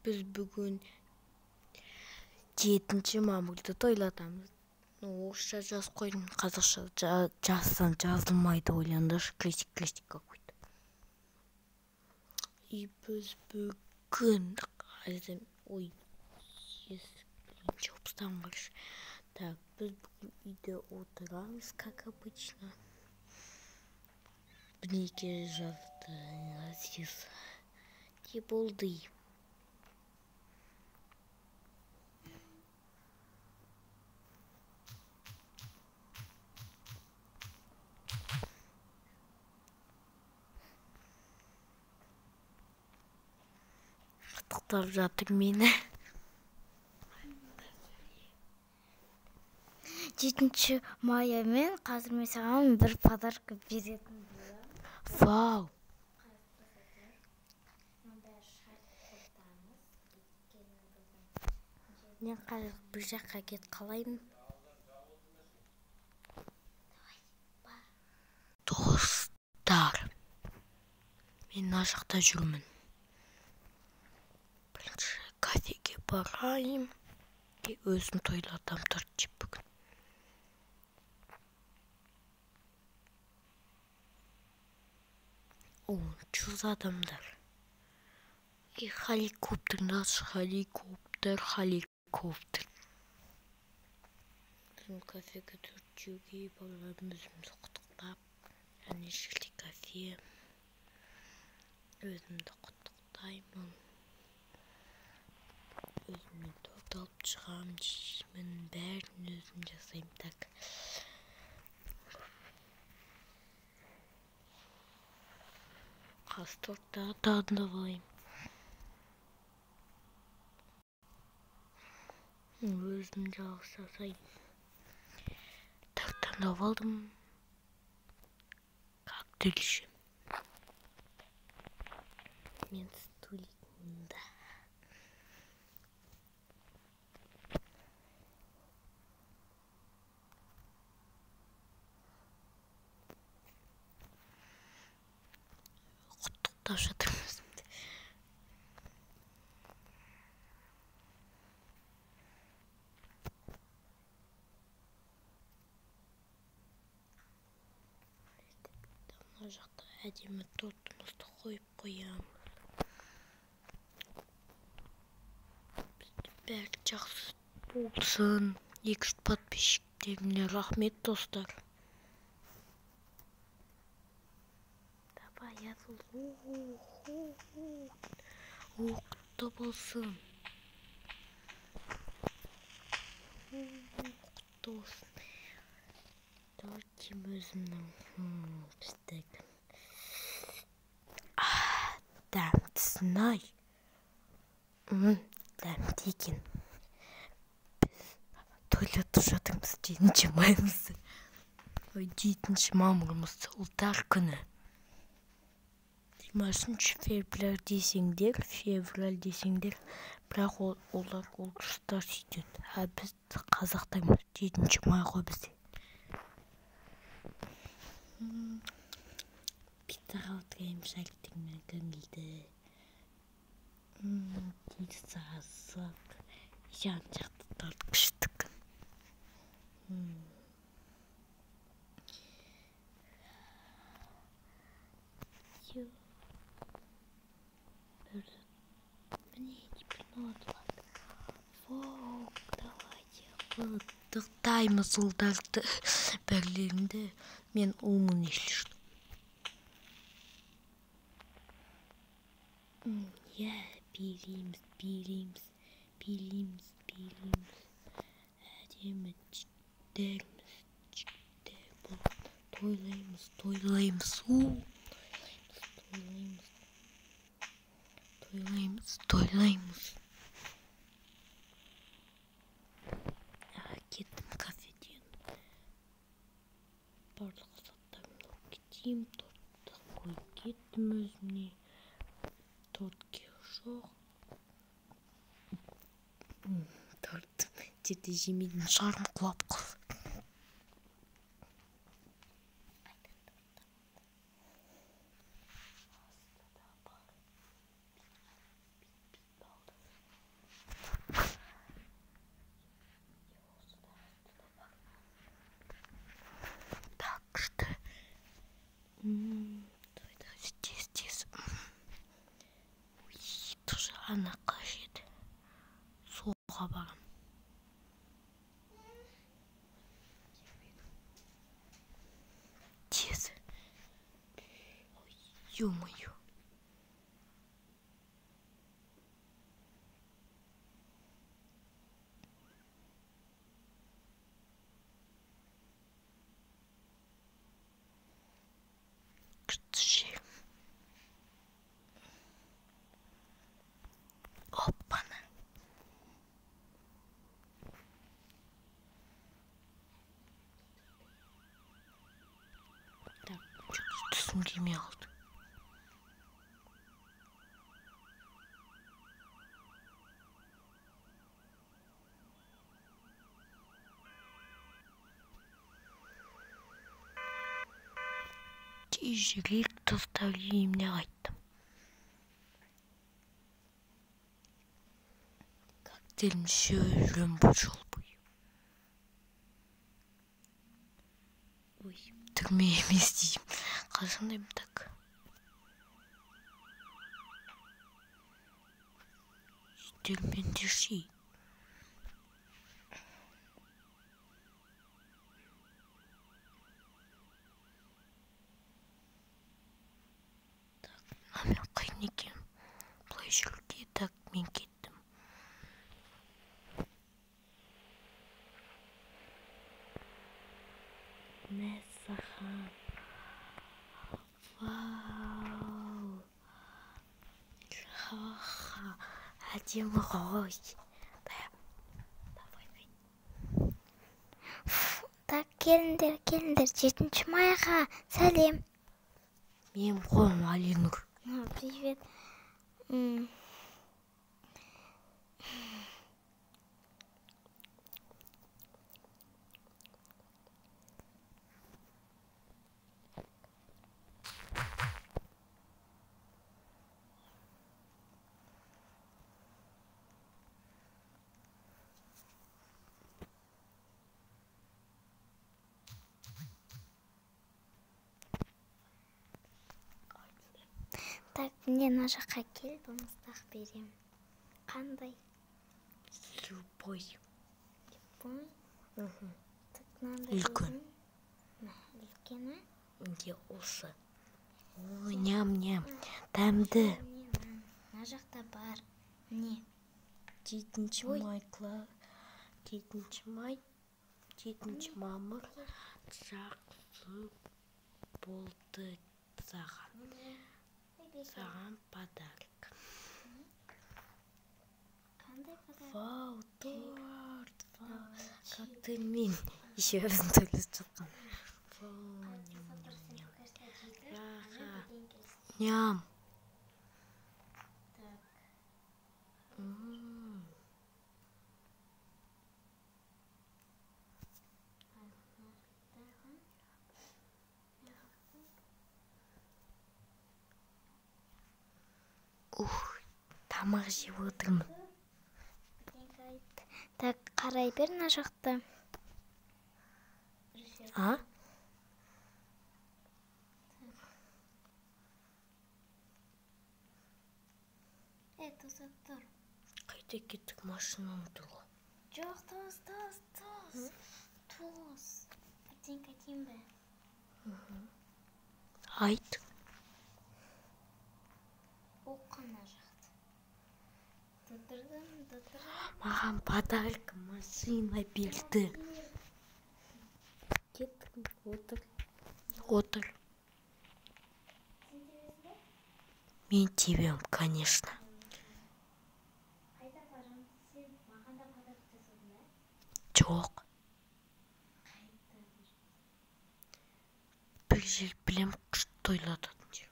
Біз бүгін 7 мамырды тойлатамыз. Орысша жазып қойдым, қазақша жазсам жазылмайды, ойлаңдаршы, крестик какой-то. И біз бүгін жопыстан баршы. Так, біз бүгін үйде отырамыз, как обычно. Бірнеке жазды, Азиз. Не болды? Құттықтап жатыр мені. 7 мая мен қазір мен саған бір подарка беретін боламын. Вау! Мен қазір бір жаққа кет қалаймын. Достар, мен мына жақта жүрмін. Бірінші кафеге барайын. Өзім тойлатам, торт жеп бүгін. Жүз адамдар. Helikopter. Bizim kafeye Türkçe'yi bağlarımızı kutuklap. Yani şirketi kafeye. Özümde kutuktayım. Özümde dört alıp çıkam. Dişimin bärini özüm жасайм так. Kastortта tadına alayım. Өзім жалғыз жасайм. Таңдап алдым. Как дальше? Мен стулында. Құттықтап жатырмыз. Мына жақта әдемі тортымызды қойып қоямыз. Бізді бәрі жақсы болсын. 200 подписчиктеріне рахмет, достар. Давай yazıl. Құтты болсын. Құтты болсын. Тортим өзімнің. Біздік. Дәмдісін-ай. Дәмді екен. Біз тойлатып жатырмыз 7 мамырымызды. 7 мамырымызды ұлдар күні. 20 февраль десеңдер, бірақ олар орыстар сөйтеді. А біз қазақтармыз 7 май ғой бізде. Пиццаға отырайым, шариктермен көңілді. Пицца асық. Жан жақты торт күштік. Міне пинотылар. Вау, давайте құттықтаймыз ұлдарды бәрлерінде. Мен ұлмын, если что. Я билейміз. Әдемі жігіттер болып тойлаймыз. Кеттім кафеден. Барлық заттарымды алып кетейін. Тортты қойып кеттім өзімне. Торт керек жоқ. Торт жерде жемейтін шығармын, құлап қалсын. Тез. Тоже ана қажет. Суға барам. Тез. Ё-моё. Опана. Так, что-то түсінгеме алды. Тезірек составлениемне қайттым. Коктейлімше жүрем бұл жол бойы. Ой, түрме емес деймін. Қашандаймын так. Үстелмен дешей. Мен қиын екен. Бұлай жүруге так мен кеттім. Мәссаған. Вау. Ха-ха. Әдемі ғой. Давай. Так, келіңдер, 7 майға. Сәлем. Менің қолым Алинұр. Привет. Так, мне мына жаққа кел, болмыстақ берем. Қандай? Любой. Любой? Так, мынандай Үлкен. Үлкені? Де осы. Ой, ням-ням. Дәмді. Мына жақта бар. Не? 7 май, 7 мамыр жақсы болды саған подарок. Қандай подарок? Вау, торт. Коктейльмен еще раз төлесіп жатқан. Ням. Тамақ жеп отырмын. Так, қарай бер мына жақта. А? Тосап тұр. Қайда кеттік, машинаны тұрға. Жоқ, тос. Қайтейін бе? Айт. Оқына жақты. Дыдырдым. Маған подарок машина берді. Кеттік, отыр. Мен тебем, конечно. Қайда барам? Сен маған да подарок жасадың ба? Жоқ. Бір жер білем, күшті тойлататын жер.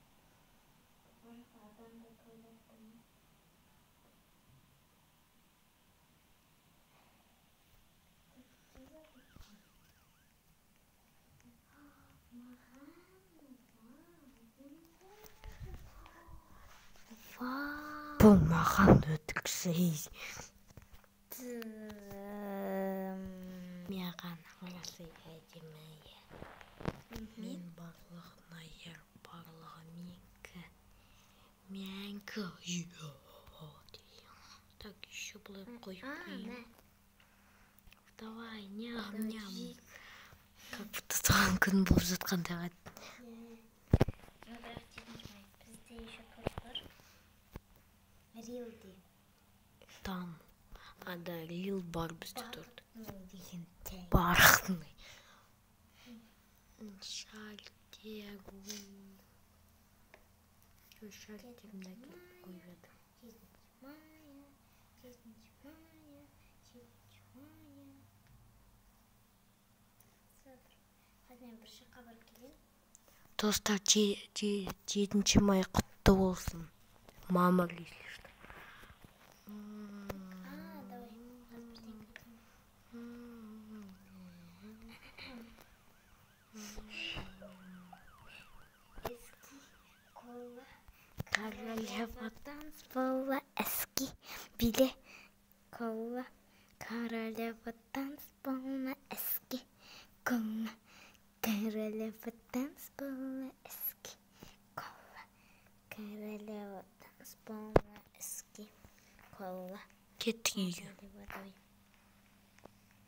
Бұл маған өтіріксіз. Маған қаласы әдемі. Мен барлығына ер Мянка. Так, еще было қойып қояйын. Давай, ням. Как будто туған күн болып жатқандай. Бізде еще тост бар. Рил дейді. Там. Да, рил бар бізде торт. Деген тәй. Бархатный. Шариктеру. Шариктерімді әкеліп қойып еді. 7 мая. Қазір бір шаққа барып келейін. Достар, 7 май құтты болсын. Мамыр, если что. Давай. Eski kolla. Королевадан спала eski bile kolla. Королевадан спала eski kolla. Королевадан спала eski kolla. Королевадан спала eski kolla. Кеттік үйге.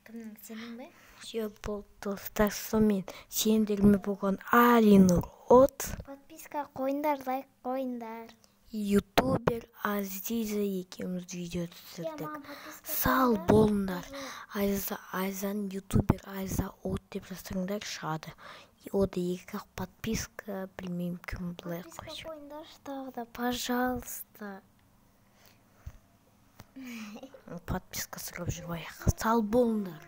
Кімнің, сенің бе? Все болды, достар, сонымен сендермен болған Алинұр от. Подписка қойыңдар, лайк қойыңдар. Ютубер Азиза екеуміз видео түсірдік. Сал болыңдар. Айзан ютубер Айза от деп жазсаңдар шығады. Ода 2 подписка, білмеймін кім былай қойшы. Подписка қойыңдар, тағы да, пожалуйста. Подписка сұрап жүрмей. Сал болыңдар.